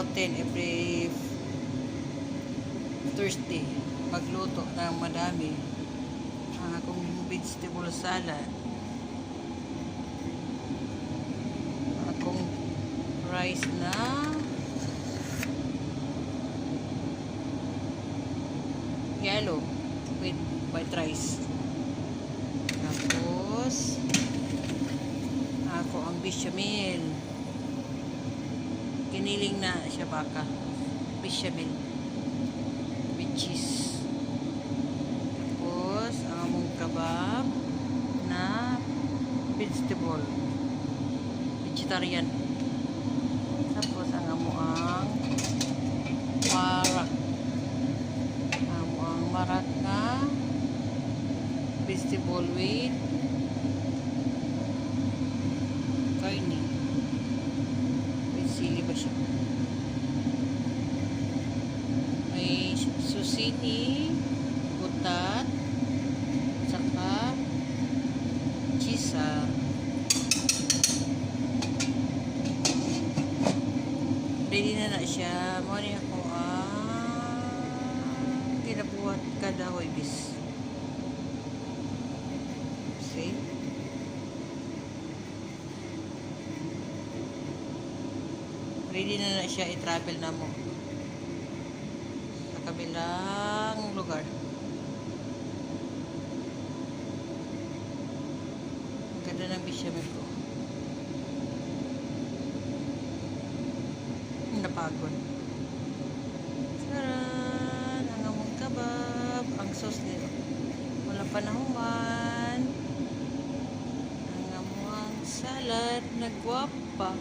protein every Thursday. Pagluto ng madami. Ang akong vegetable salad. Akong rice na yellow with white rice. Tapos ako ang bechamel. Kiniling na siya baka. Bechamel with cheese. Tapos ang among kebab na vegetable. Vegetarian. Tapos ang amuang marak na vegetable with karne. With sili ba siya? May susini, butat, saka chisa. Ready na siya. Mari ako kinabuhat kada hoybis. See? Ready na siya i-travel na mo sa kabilang lugar. Ang ganda ng bechamel ko. Napagod. Saran, ang among kebab, ang sauce nila. Wala panahuman. Ang among salad, nagwapa.